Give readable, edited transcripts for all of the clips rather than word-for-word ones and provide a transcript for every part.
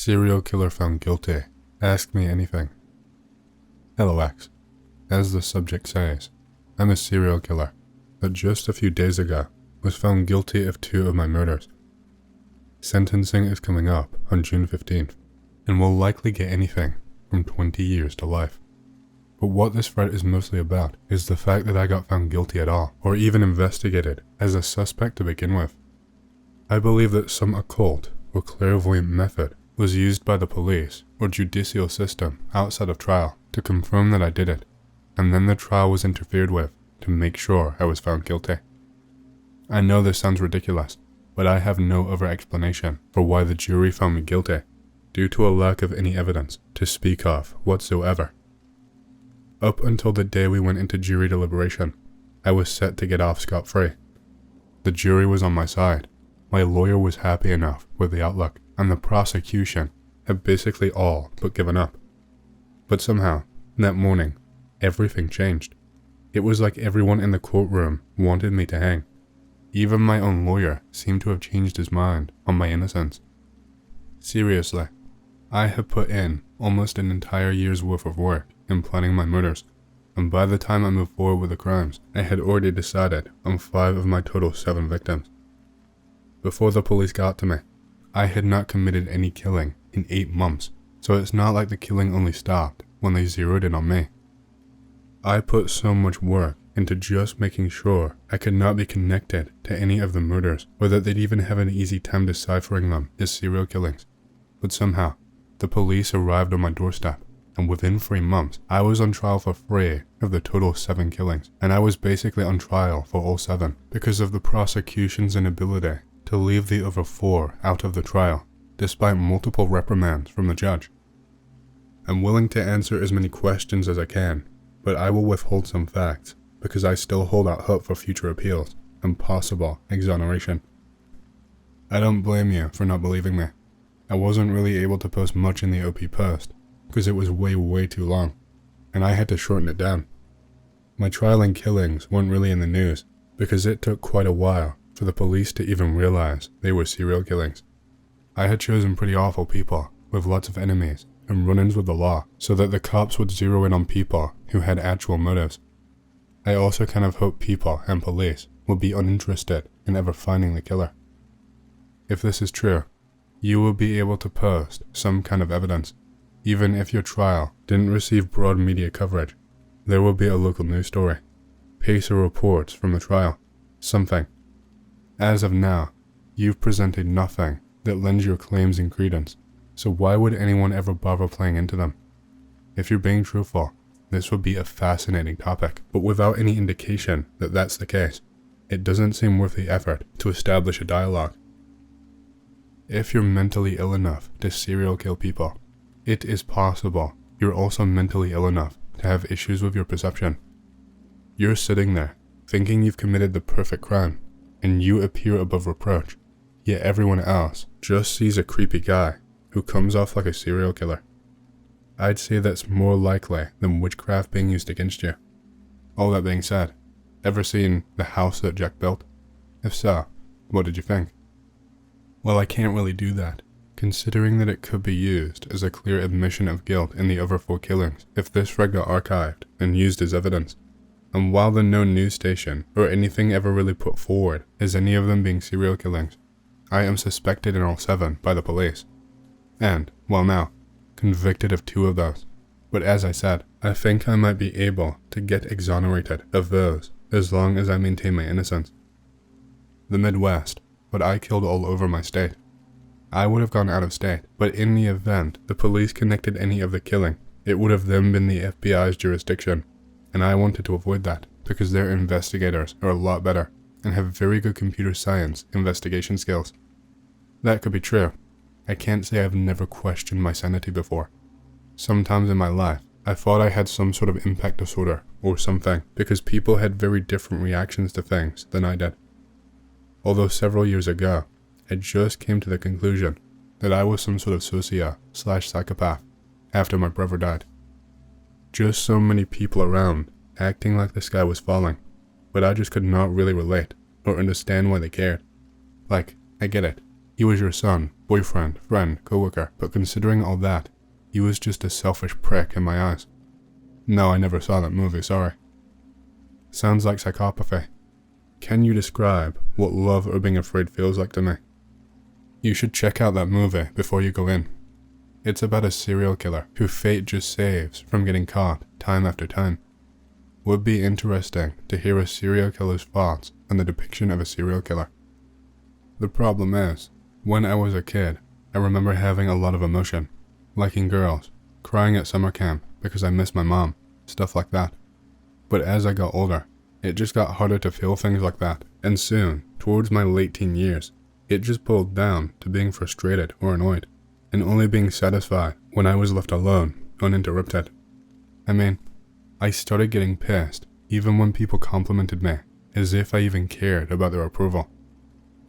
Serial killer found guilty. Ask me anything. Hello X. As the subject says, I'm a serial killer that just a few days ago was found guilty of 2 of my murders. Sentencing is coming up on June 15th and will likely get anything from 20 years to life. But what this threat is mostly about is the fact that I got found guilty at all, or even investigated as a suspect to begin with. I believe that some occult or clairvoyant method was used by the police or judicial system outside of trial to confirm that I did it, and then the trial was interfered with to make sure I was found guilty. I know this sounds ridiculous, but I have no other explanation for why the jury found me guilty, due to a lack of any evidence to speak of whatsoever. Up until the day we went into jury deliberation, I was set to get off scot-free. The jury was on my side, my lawyer was happy enough with the outlook, and the prosecution had basically all but given up. But somehow, that morning, everything changed. It was like everyone in the courtroom wanted me to hang. Even my own lawyer seemed to have changed his mind on my innocence. Seriously, I had put in almost an entire year's worth of work in planning my murders, and by the time I moved forward with the crimes, I had already decided on 5 of my total 7 victims. Before the police got to me, I had not committed any killing in 8 months, so it's not like the killing only stopped when they zeroed in on me. I put so much work into just making sure I could not be connected to any of the murders, or that they'd even have an easy time deciphering them as serial killings. But somehow, the police arrived on my doorstep, and within 3 months, I was on trial for 3 of the total 7 killings, and I was basically on trial for all 7 because of the prosecution's inability to leave the other 4 out of the trial, despite multiple reprimands from the judge. I'm willing to answer as many questions as I can, but I will withhold some facts because I still hold out hope for future appeals and possible exoneration. I don't blame you for not believing me. I wasn't really able to post much in the OP post because it was way too long, and I had to shorten it down. My trial and killings weren't really in the news because it took quite a while for the police to even realize they were serial killings. I had chosen pretty awful people with lots of enemies and run-ins with the law so that the cops would zero in on people who had actual motives. I also kind of hoped people and police would be uninterested in ever finding the killer. If this is true, you will be able to post some kind of evidence. Even if your trial didn't receive broad media coverage, there will be a local news story, pacer reports from the trial, something. As of now, you've presented nothing that lends your claims in credence, so why would anyone ever bother playing into them? If you're being truthful, this would be a fascinating topic, but without any indication that that's the case, it doesn't seem worth the effort to establish a dialogue. If you're mentally ill enough to serial kill people, it is possible you're also mentally ill enough to have issues with your perception. You're sitting there, thinking you've committed the perfect crime, and you appear above reproach, yet everyone else just sees a creepy guy who comes off like a serial killer. I'd say that's more likely than witchcraft being used against you. All that being said, ever seen The House That Jack Built? If so, what did you think? Well, I can't really do that, considering that it could be used as a clear admission of guilt in the other 4 killings if this thread got archived and used as evidence. And while the no news station or anything ever really put forward as any of them being serial killings, I am suspected in all 7 by the police. And, well now, convicted of 2 of those. But as I said, I think I might be able to get exonerated of those as long as I maintain my innocence. The Midwest, but I killed all over my state. I would have gone out of state, but in the event the police connected any of the killing, it would have then been the FBI's jurisdiction, and I wanted to avoid that because their investigators are a lot better and have very good computer science investigation skills. That could be true. I can't say I've never questioned my sanity before. Sometimes in my life, I thought I had some sort of impact disorder or something because people had very different reactions to things than I did. Although several years ago, I just came to the conclusion that I was some sort of socio/psychopath after my brother died. Just so many people around acting like the sky was falling, but I just could not really relate or understand why they cared. Like, I get it. He was your son, boyfriend, friend, coworker, but considering all that, he was just a selfish prick in my eyes. No, I never saw that movie, sorry. Sounds like psychopathy. Can you describe what love or being afraid feels like to me? You should check out that movie before you go in. It's about a serial killer who fate just saves from getting caught time after time. Would be interesting to hear a serial killer's thoughts on the depiction of a serial killer. The problem is, when I was a kid, I remember having a lot of emotion, liking girls, crying at summer camp because I missed my mom, stuff like that. But as I got older, it just got harder to feel things like that, and soon, towards my late teen years, it just boiled down to being frustrated or annoyed, and only being satisfied when I was left alone, uninterrupted. I mean, I started getting pissed even when people complimented me, as if I even cared about their approval.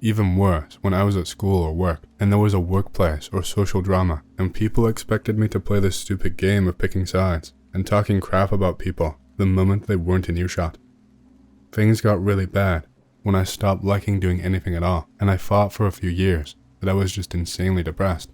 Even worse, when I was at school or work, and there was a workplace or social drama, and people expected me to play this stupid game of picking sides and talking crap about people the moment they weren't in earshot. Things got really bad when I stopped liking doing anything at all, and I thought for a few years that I was just insanely depressed.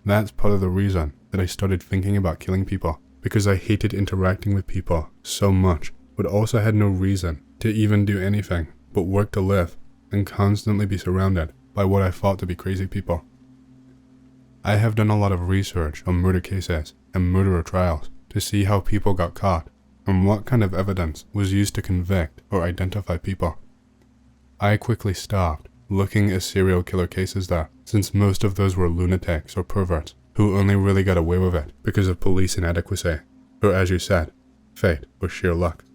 That's part of the reason that I started thinking about killing people, because I hated interacting with people so much, but also had no reason to even do anything but work to live and constantly be surrounded by what I thought to be crazy people. I have done a lot of research on murder cases and murderer trials to see how people got caught and what kind of evidence was used to convict or identify people. I quickly stopped looking at serial killer cases though, since most of those were lunatics or perverts who only really got away with it because of police inadequacy, or as you said, fate or sheer luck.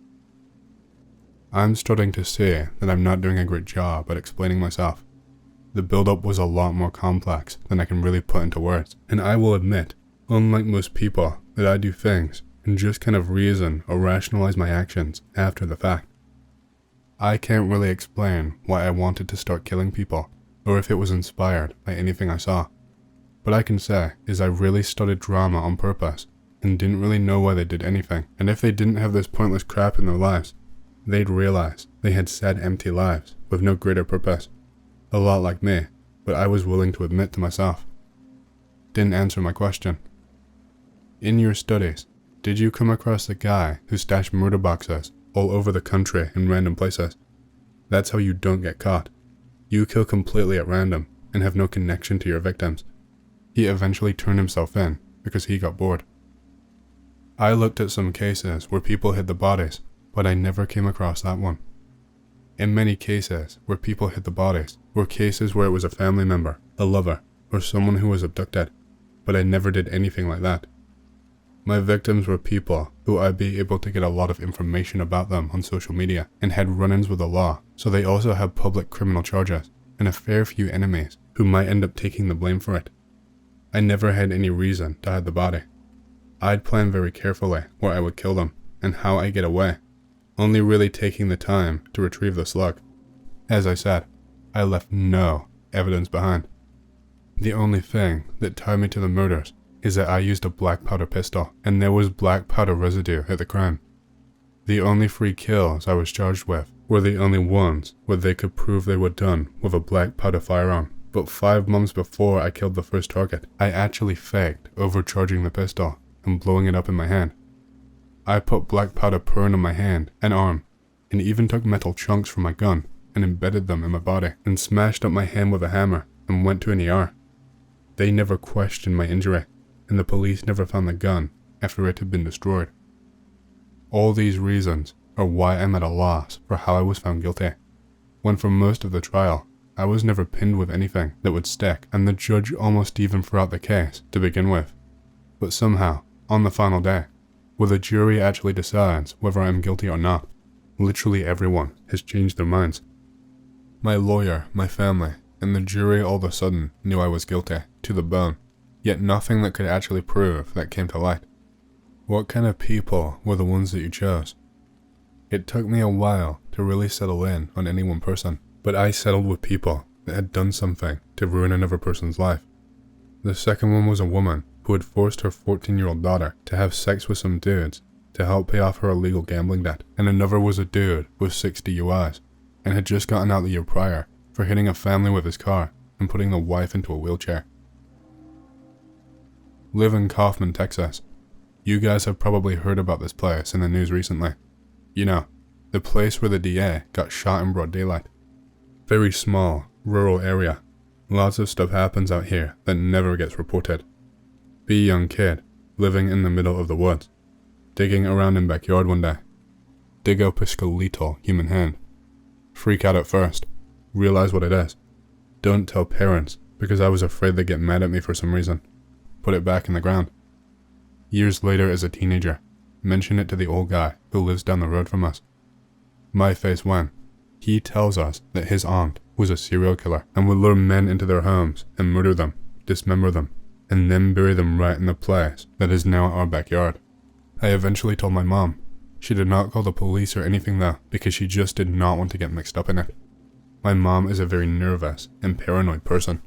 I'm starting to see that I'm not doing a great job at explaining myself. The build-up was a lot more complex than I can really put into words, and I will admit, unlike most people, that I do things and just kind of reason or rationalize my actions after the fact. I can't really explain why I wanted to start killing people, or if it was inspired by anything I saw. What I can say is I really started drama on purpose, and didn't really know why they did anything, and if they didn't have this pointless crap in their lives, they'd realize they had sad empty lives with no greater purpose. A lot like me, but I was willing to admit to myself. Didn't answer my question. In your studies, did you come across the guy who stashed murder boxes all over the country in random places? That's how you don't get caught. You kill completely at random and have no connection to your victims. He eventually turned himself in because he got bored. I looked at some cases where people hid the bodies, but I never came across that one. In many cases where people hid the bodies were cases where it was a family member, a lover, or someone who was abducted, but I never did anything like that. My victims were people who I'd be able to get a lot of information about them on social media and had run-ins with the law, so they also had public criminal charges and a fair few enemies who might end up taking the blame for it. I never had any reason to hide the body. I'd plan very carefully where I would kill them and how I'd get away, only really taking the time to retrieve the slug. As I said, I left no evidence behind. The only thing that tied me to the murders is that I used a black powder pistol, and there was black powder residue at the crime. The only 3 kills I was charged with were the only ones where they could prove they were done with a black powder firearm, but 5 months before I killed the first target, I actually faked overcharging the pistol and blowing it up in my hand. I put black powder purring on my hand and arm, and even took metal chunks from my gun and embedded them in my body, and smashed up my hand with a hammer and went to an ER. They never questioned my injury, and the police never found the gun after it had been destroyed. All these reasons are why I'm at a loss for how I was found guilty, when for most of the trial, I was never pinned with anything that would stick, and the judge almost even threw out the case to begin with. But somehow, on the final day, where the jury actually decides whether I'm guilty or not, literally everyone has changed their minds. My lawyer, my family, and the jury all of a sudden knew I was guilty, to the bone, yet nothing that could actually prove that came to light. What kind of people were the ones that you chose? It took me a while to really settle in on any one person, but I settled with people that had done something to ruin another person's life. The second one was a woman who had forced her 14-year-old daughter to have sex with some dudes to help pay off her illegal gambling debt, and another was a dude with 6 DUIs and had just gotten out the year prior for hitting a family with his car and putting the wife into a wheelchair. Live in Kaufman, Texas. You guys have probably heard about this place in the news recently. You know, the place where the DA got shot in broad daylight. Very small, rural area. Lots of stuff happens out here that never gets reported. Be a young kid, living in the middle of the woods, digging around in backyard one day. Dig up a skeletal human hand. Freak out at first. Realize what it is. Don't tell parents, because I was afraid they'd get mad at me for some reason. Put it back in the ground. Years later as a teenager, mention it to the old guy who lives down the road from us. My face went. He tells us that his aunt was a serial killer and would lure men into their homes and murder them, dismember them, and then bury them right in the place that is now our backyard. I eventually told my mom. She did not call the police or anything though, because she just did not want to get mixed up in it. My mom is a very nervous and paranoid person.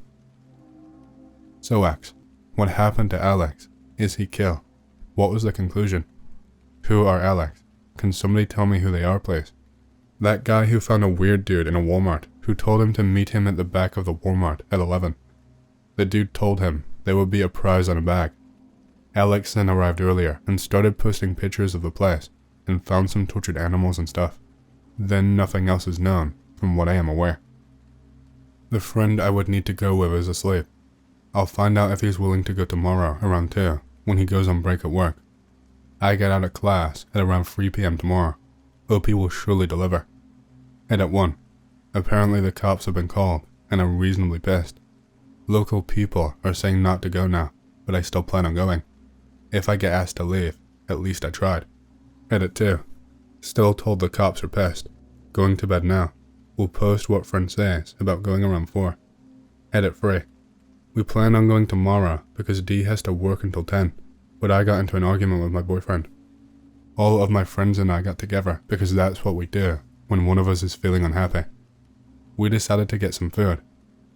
So X, what happened to Alex? Is he killed? What was the conclusion? Who are Alex? Can somebody tell me who they are, please? That guy who found a weird dude in a Walmart who told him to meet him at the back of the Walmart at 11. The dude told him there would be a prize on a bag. Alex then arrived earlier and started posting pictures of the place and found some tortured animals and stuff. Then nothing else is known, from what I am aware. The friend I would need to go with is asleep. I'll find out if he's willing to go tomorrow around 2 when he goes on break at work. I get out of class at around 3 p.m. tomorrow. Hope he will surely deliver. And at 1, apparently the cops have been called and are reasonably pissed. Local people are saying not to go now, but I still plan on going. If I get asked to leave, at least I tried. Edit 2. Still told the cops are pissed. Going to bed now. We'll post what friend says about going around 4. Edit 3. We plan on going tomorrow because D has to work until 10, but I got into an argument with my boyfriend. All of my friends and I got together because that's what we do when one of us is feeling unhappy. We decided to get some food.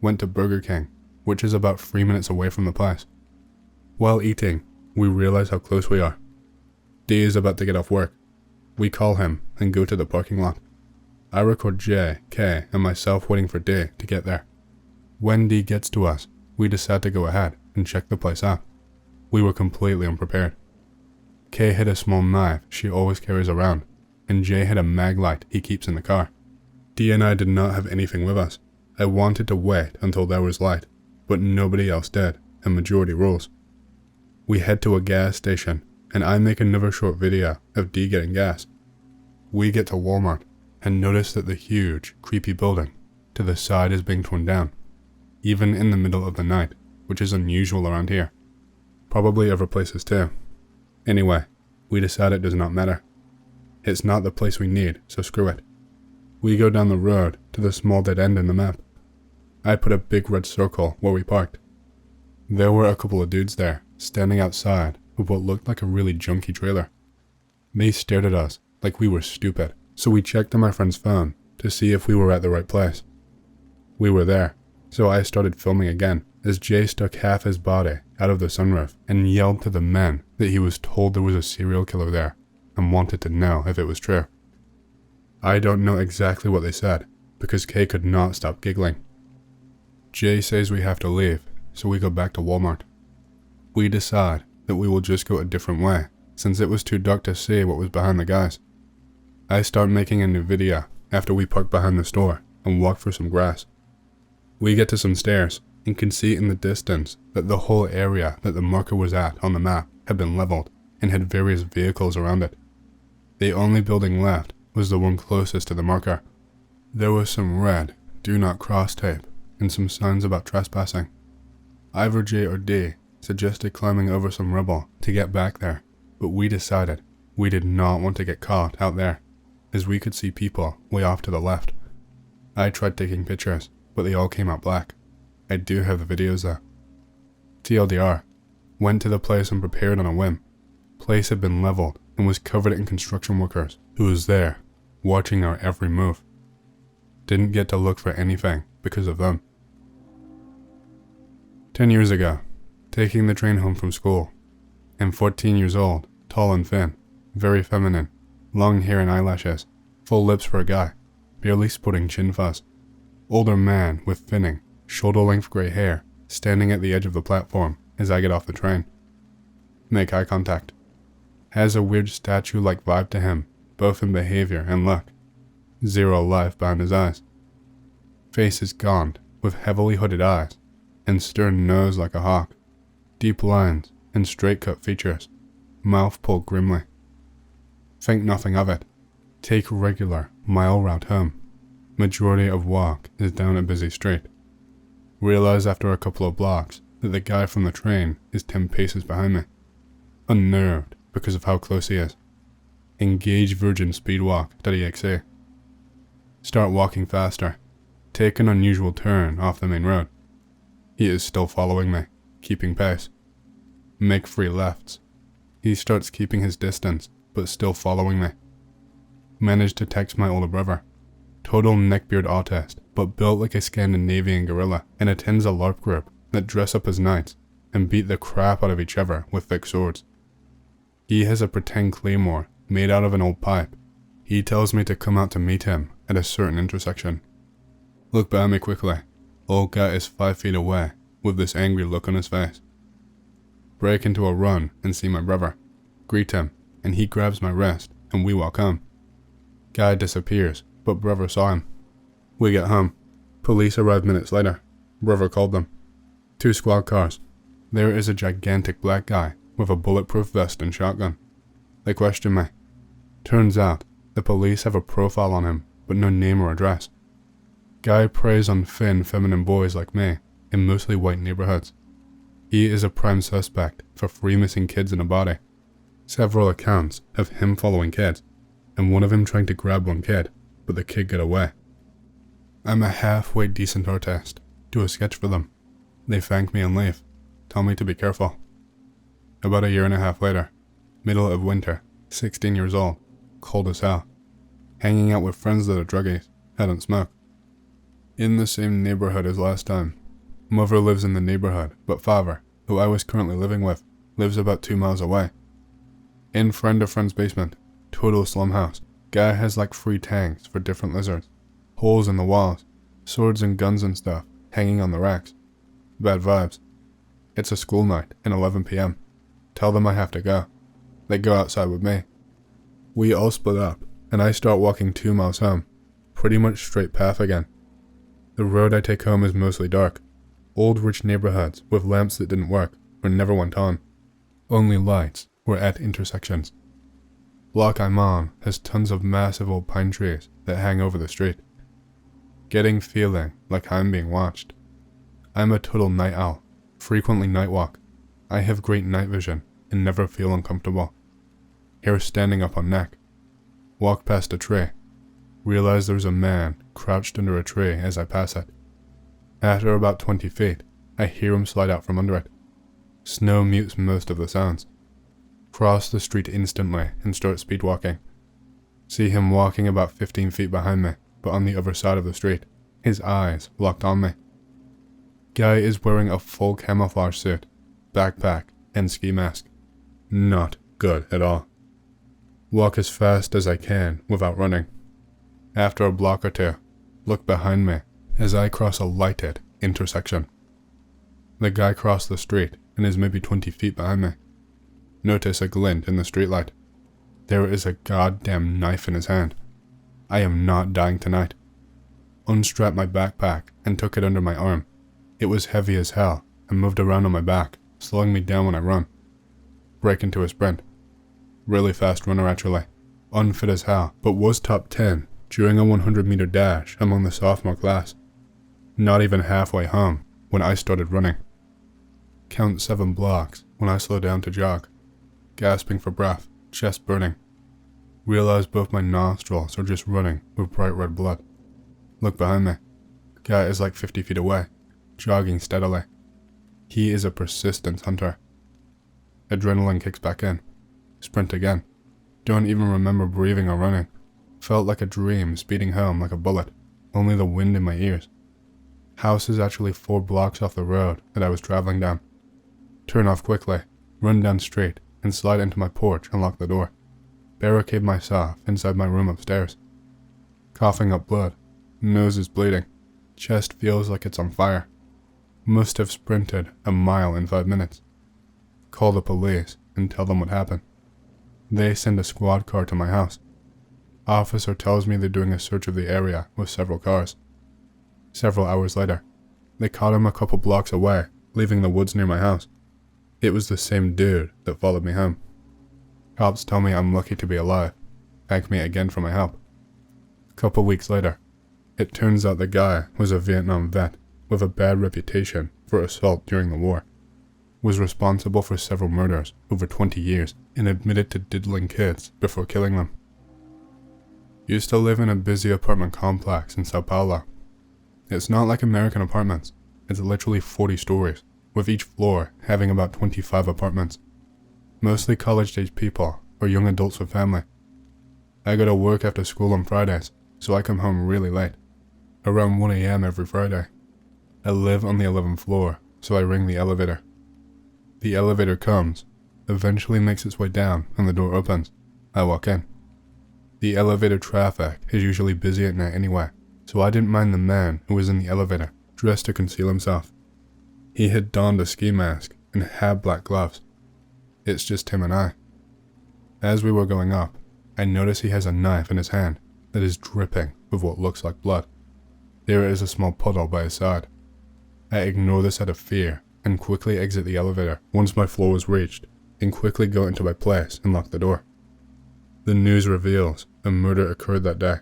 Went to Burger King, which is about 3 minutes away from the place. While eating, we realize how close we are. D is about to get off work. We call him and go to the parking lot. I record J, K, and myself waiting for D to get there. When D gets to us, we decide to go ahead and check the place out. We were completely unprepared. K had a small knife she always carries around, and J had a mag light he keeps in the car. D and I did not have anything with us. I wanted to wait until there was light, but nobody else did, and majority rules. We head to a gas station, and I make another short video of D getting gas. We get to Walmart, and notice that the huge, creepy building to the side is being torn down, even in the middle of the night, which is unusual around here. Probably other places too. Anyway, we decide it does not matter. It's not the place we need, so screw it. We go down the road to the small dead end in the map. I put a big red circle where we parked. There were a couple of dudes there, standing outside with what looked like a really junky trailer. They stared at us like we were stupid, so we checked on my friend's phone to see if we were at the right place. We were there, so I started filming again as Jay stuck half his body out of the sunroof and yelled to the men that he was told there was a serial killer there and wanted to know if it was true. I don't know exactly what they said because Kay could not stop giggling. Jay says we have to leave, so we go back to Walmart. We decide that we will just go a different way since it was too dark to see what was behind the guys. I start making a new video after we park behind the store and walk through some grass. We get to some stairs and can see in the distance that the whole area that the marker was at on the map had been leveled and had various vehicles around it. The only building left was the one closest to the marker. There was some red "Do Not Cross" tape and some signs about trespassing. Either J or D suggested climbing over some rubble to get back there, but we decided we did not want to get caught out there, as we could see people way off to the left. I tried taking pictures, but they all came out black. I do have the videos though. TLDR, went to the place and prepared on a whim. Place had been leveled and was covered in construction workers who was there, watching our every move. Didn't get to look for anything because of them. 10 years ago, taking the train home from school. I'm 14 years old, tall and thin, very feminine, long hair and eyelashes, full lips for a guy, barely sporting chin fuzz. Older man with thinning, shoulder-length grey hair, standing at the edge of the platform as I get off the train. Make eye contact. Has a weird statue-like vibe to him, both in behavior and look. Zero life behind his eyes. Face is gaunt, with heavily hooded eyes, and stern nose like a hawk. Deep lines and straight-cut features. Mouth pulled grimly. Think nothing of it. Take regular, mile route home. Majority of walk is down a busy street. Realize after a couple of blocks that the guy from the train is 10 paces behind me. Unnerved because of how close he is. Engage virgin speed walk .exe. Start walking faster. Take an unusual turn off the main road. He is still following me, keeping pace. Make 3 lefts. He starts keeping his distance, but still following me. Managed to text my older brother. Total neckbeard autist, but built like a Scandinavian gorilla, and attends a LARP group that dress up as knights and beat the crap out of each other with thick swords. He has a pretend claymore made out of an old pipe. He tells me to come out to meet him at a certain intersection. Look behind me quickly. Old guy is 5 feet away with this angry look on his face. Break into a run and see my brother. Greet him, and he grabs my wrist and we walk home. Guy disappears, but brother saw him. We get home. Police arrive minutes later. Brother called them. 2 squad cars. There is a gigantic black guy with a bulletproof vest and shotgun. They question me. Turns out, the police have a profile on him, but no name or address. Guy preys on thin, feminine boys like me, in mostly white neighborhoods. He is a prime suspect for 3 missing kids in a body. Several accounts of him following kids, and one of him trying to grab one kid, but the kid got away. I'm a halfway decent artist. Do a sketch for them. They thank me and leave. Tell me to be careful. About a year and a half later, middle of winter, 16 years old, cold as hell. Hanging out with friends that are druggies, hadn't smoked. In the same neighborhood as last time. Mother lives in the neighborhood, but father, who I was currently living with, lives about 2 miles away. In friend of friend's basement, total slum house. Guy has like 3 tanks for different lizards. Holes in the walls, swords and guns and stuff hanging on the racks. Bad vibes. It's a school night and 11 p.m. Tell them I have to go. They go outside with me. We all split up, and I start walking 2 miles home. Pretty much straight path again. The road I take home is mostly dark. Old rich neighborhoods with lamps that didn't work or never went on. Only lights were at intersections. Block I'm on has tons of massive old pine trees that hang over the street. Getting feeling like I'm being watched. I'm a total night owl, frequently night walk. I have great night vision and never feel uncomfortable. Hair standing up on neck. Walk past a tree. Realize there's a man crouched under a tree as I pass it. After about 20 feet, I hear him slide out from under it. Snow mutes most of the sounds. Cross the street instantly and start speed walking. See him walking about 15 feet behind me, but on the other side of the street, his eyes locked on me. Guy is wearing a full camouflage suit, backpack, and ski mask. Not good at all. Walk as fast as I can without running. After a block or 2, look behind me as I cross a lighted intersection. The guy crossed the street and is maybe 20 feet behind me. Notice a glint in the streetlight. There is a goddamn knife in his hand. I am not dying tonight. Unstrapped my backpack and took it under my arm. It was heavy as hell and moved around on my back, slowing me down when I run. Break into a sprint. Really fast runner actually. Unfit as hell, but was top 10 during a 100-meter dash among the sophomore class. Not even halfway home when I started running. Count 7 blocks when I slow down to jog. Gasping for breath, chest burning. Realize both my nostrils are just running with bright red blood. Look behind me. Guy is like 50 feet away, jogging steadily. He is a persistent hunter. Adrenaline kicks back in. Sprint again. Don't even remember breathing or running. Felt like a dream speeding home like a bullet, only the wind in my ears. House is actually 4 blocks off the road that I was traveling down. Turn off quickly, run down straight, and slide into my porch and lock the door. Barricade myself inside my room upstairs. Coughing up blood. Nose is bleeding. Chest feels like it's on fire. Must have sprinted a mile in 5 minutes. Call the police and tell them what happened. They send a squad car to my house. Officer tells me they're doing a search of the area with several cars. Several hours later, they caught him a couple blocks away, leaving the woods near my house. It was the same dude that followed me home. Cops tell me I'm lucky to be alive, thank me again for my help. A couple weeks later, it turns out the guy was a Vietnam vet with a bad reputation for assault during the war, was responsible for several murders over 20 years, and admitted to diddling kids before killing them. Used to live in a busy apartment complex in Sao Paulo. It's not like American apartments, it's literally 40 stories, with each floor having about 25 apartments. Mostly college-age people or young adults with family. I go to work after school on Fridays, so I come home really late, around 1 a.m. every Friday. I live on the 11th floor, so I ring the elevator. The elevator comes, eventually makes its way down, and the door opens. I walk in. The elevator traffic is usually busy at night anyway, so I didn't mind the man who was in the elevator, dressed to conceal himself. He had donned a ski mask and had black gloves. It's just him and I. As we were going up, I notice he has a knife in his hand that is dripping with what looks like blood. There is a small puddle by his side. I ignore this out of fear and quickly exit the elevator once my floor was reached, and quickly go into my place and lock the door. The news reveals a murder occurred that day.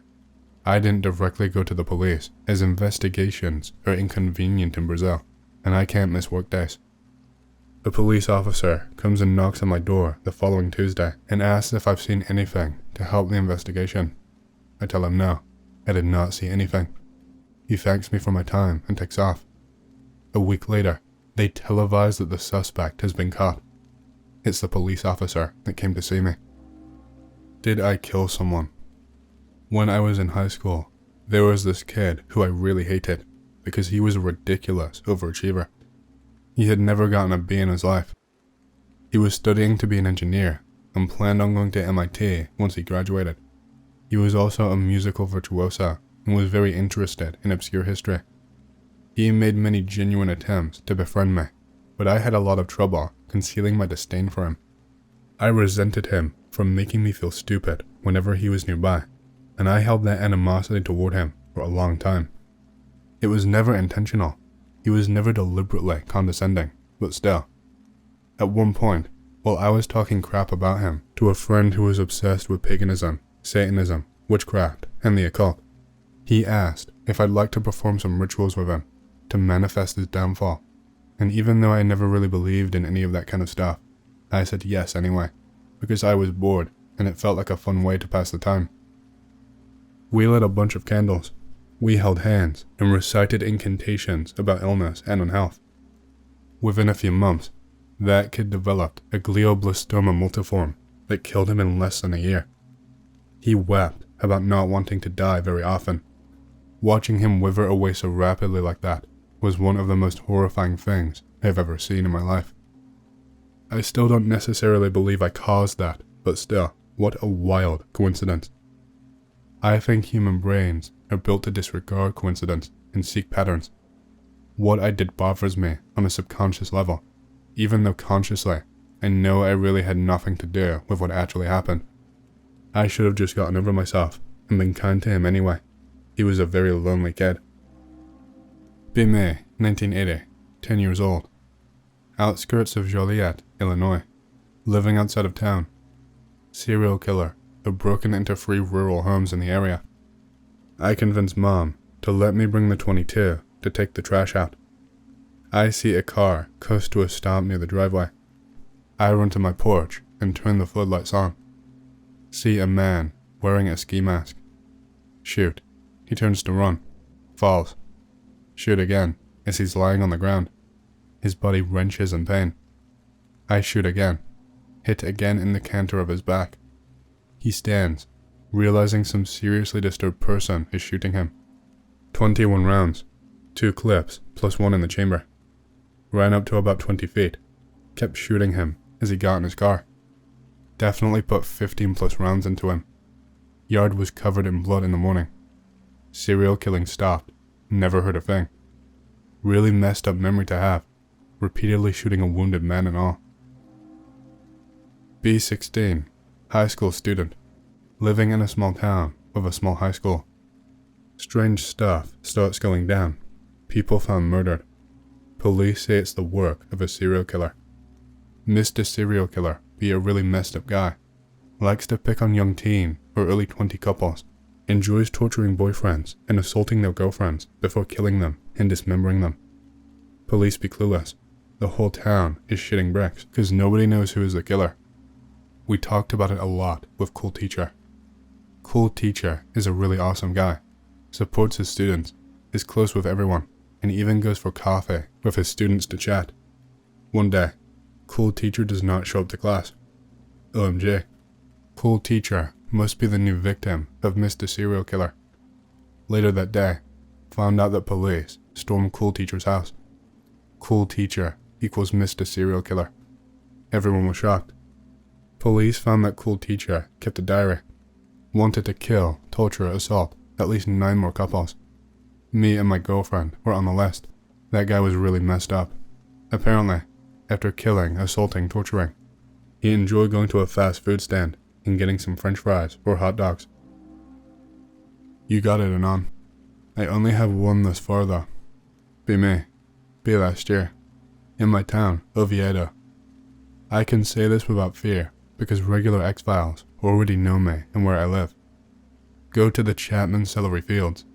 I didn't directly go to the police, as investigations are inconvenient in Brazil, and I can't miss work days. A police officer comes and knocks on my door the following Tuesday and asks if I've seen anything to help the investigation. I tell him no, I did not see anything. He thanks me for my time and takes off. A week later, they televise that the suspect has been caught. It's the police officer that came to see me. Did I kill someone? When I was in high school, there was this kid who I really hated because he was a ridiculous overachiever. He had never gotten a B in his life. He was studying to be an engineer and planned on going to MIT once he graduated. He was also a musical virtuoso and was very interested in obscure history. He made many genuine attempts to befriend me, but I had a lot of trouble concealing my disdain for him. I resented him for making me feel stupid whenever he was nearby, and I held that animosity toward him for a long time. It was never intentional. He was never deliberately condescending, but still. At one point, while I was talking crap about him to a friend who was obsessed with paganism, Satanism, witchcraft, and the occult, he asked if I'd like to perform some rituals with him to manifest his downfall, and even though I never really believed in any of that kind of stuff, I said yes anyway, because I was bored and it felt like a fun way to pass the time. We lit a bunch of candles. We held hands and recited incantations about illness and unhealth. Within a few months, that kid developed a glioblastoma multiforme that killed him in less than a year. He wept about not wanting to die very often. Watching him wither away so rapidly like that was one of the most horrifying things I've ever seen in my life. I still don't necessarily believe I caused that, but still, what a wild coincidence. I think human brains are built to disregard coincidence and seek patterns. What I did bothers me on a subconscious level, even though consciously, I know I really had nothing to do with what actually happened. I should have just gotten over myself and been kind to him anyway. He was a very lonely kid. May 1980, 10 years old. Outskirts of Joliet, Illinois. Living outside of town. Serial killer who broken into 3 rural homes in the area. I convinced Mom to let me bring the .22 to take the trash out. I see a car coast to a stop near the driveway. I run to my porch and turn the floodlights on. See a man wearing a ski mask. Shoot. He turns to run. Falls. Shoot again as he's lying on the ground. His body wrenches in pain. I shoot again. Hit again in the canter of his back. He stands, realizing some seriously disturbed person is shooting him. 21 rounds. 2 clips plus 1 in the chamber. Ran up to about 20 feet. Kept shooting him as he got in his car. Definitely put 15 plus rounds into him. Yard was covered in blood in the morning. Serial killing stopped. Never heard a thing. Really messed up memory to have, repeatedly shooting a wounded man and all. B16, high school student, living in a small town with a small high school. Strange stuff starts going down. People found murdered. Police say it's the work of a serial killer. Mr. Serial Killer be a really messed up guy. Likes to pick on young teen or early 20 couples. Enjoys torturing boyfriends and assaulting their girlfriends before killing them and dismembering them. Police be clueless. The whole town is shitting bricks because nobody knows who is the killer. We talked about it a lot with Cool Teacher. Cool Teacher is a really awesome guy. Supports his students, is close with everyone, and even goes for coffee with his students to chat. One day, Cool Teacher does not show up to class. OMG. Cool Teacher must be the new victim of Mr. Serial Killer. Later that day, found out that police stormed Cool Teacher's house. Cool Teacher equals Mr. Serial Killer. Everyone was shocked. Police found that Cool Teacher kept a diary. Wanted to kill, torture, assault at least 9 more couples. Me and my girlfriend were on the list. That guy was really messed up. Apparently, after killing, assaulting, torturing, he enjoyed going to a fast food stand and getting some french fries or hot dogs. You got it, Anon. I only have one thus far though. Be me. Be last year. In my town, Oviedo. I can say this without fear because regular X-Files already know me and where I live. Go to the Chapman Celery Fields.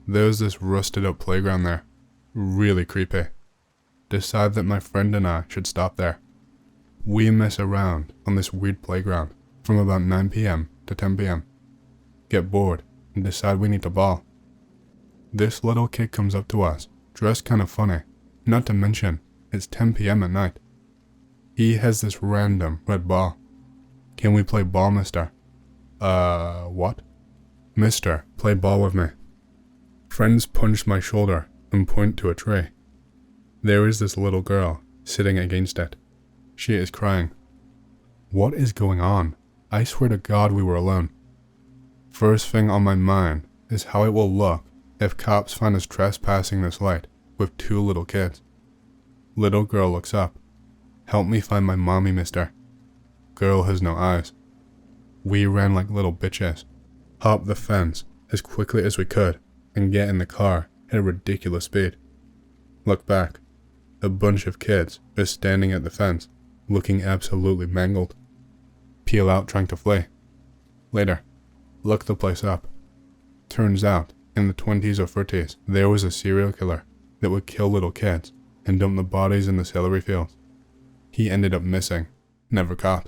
There's this rusted up playground there. Really creepy. Decide that my friend and I should stop there. We mess around on this weird playground from about 9 PM to 10 PM. Get bored and decide we need to ball. This little kid comes up to us, dressed kind of funny, not to mention it's 10 PM at night. He has this random red ball. Can we play ball, mister? What? Mister, play ball with me. Friends punch my shoulder and point to a tree. There is this little girl sitting against it. She is crying. What is going on? I swear to God we were alone. First thing on my mind is how it will look if cops find us trespassing this light with 2 little kids. Little girl looks up. Help me find my mommy, mister. Girl has no eyes. We ran like little bitches. Hop the fence as quickly as we could and get in the car at a ridiculous speed. Look back. A bunch of kids is standing at the fence, looking absolutely mangled. Peel out trying to flee. Later, look the place up. Turns out, in the 20s or 30s, there was a serial killer that would kill little kids and dump the bodies in the celery fields. He ended up missing, never caught.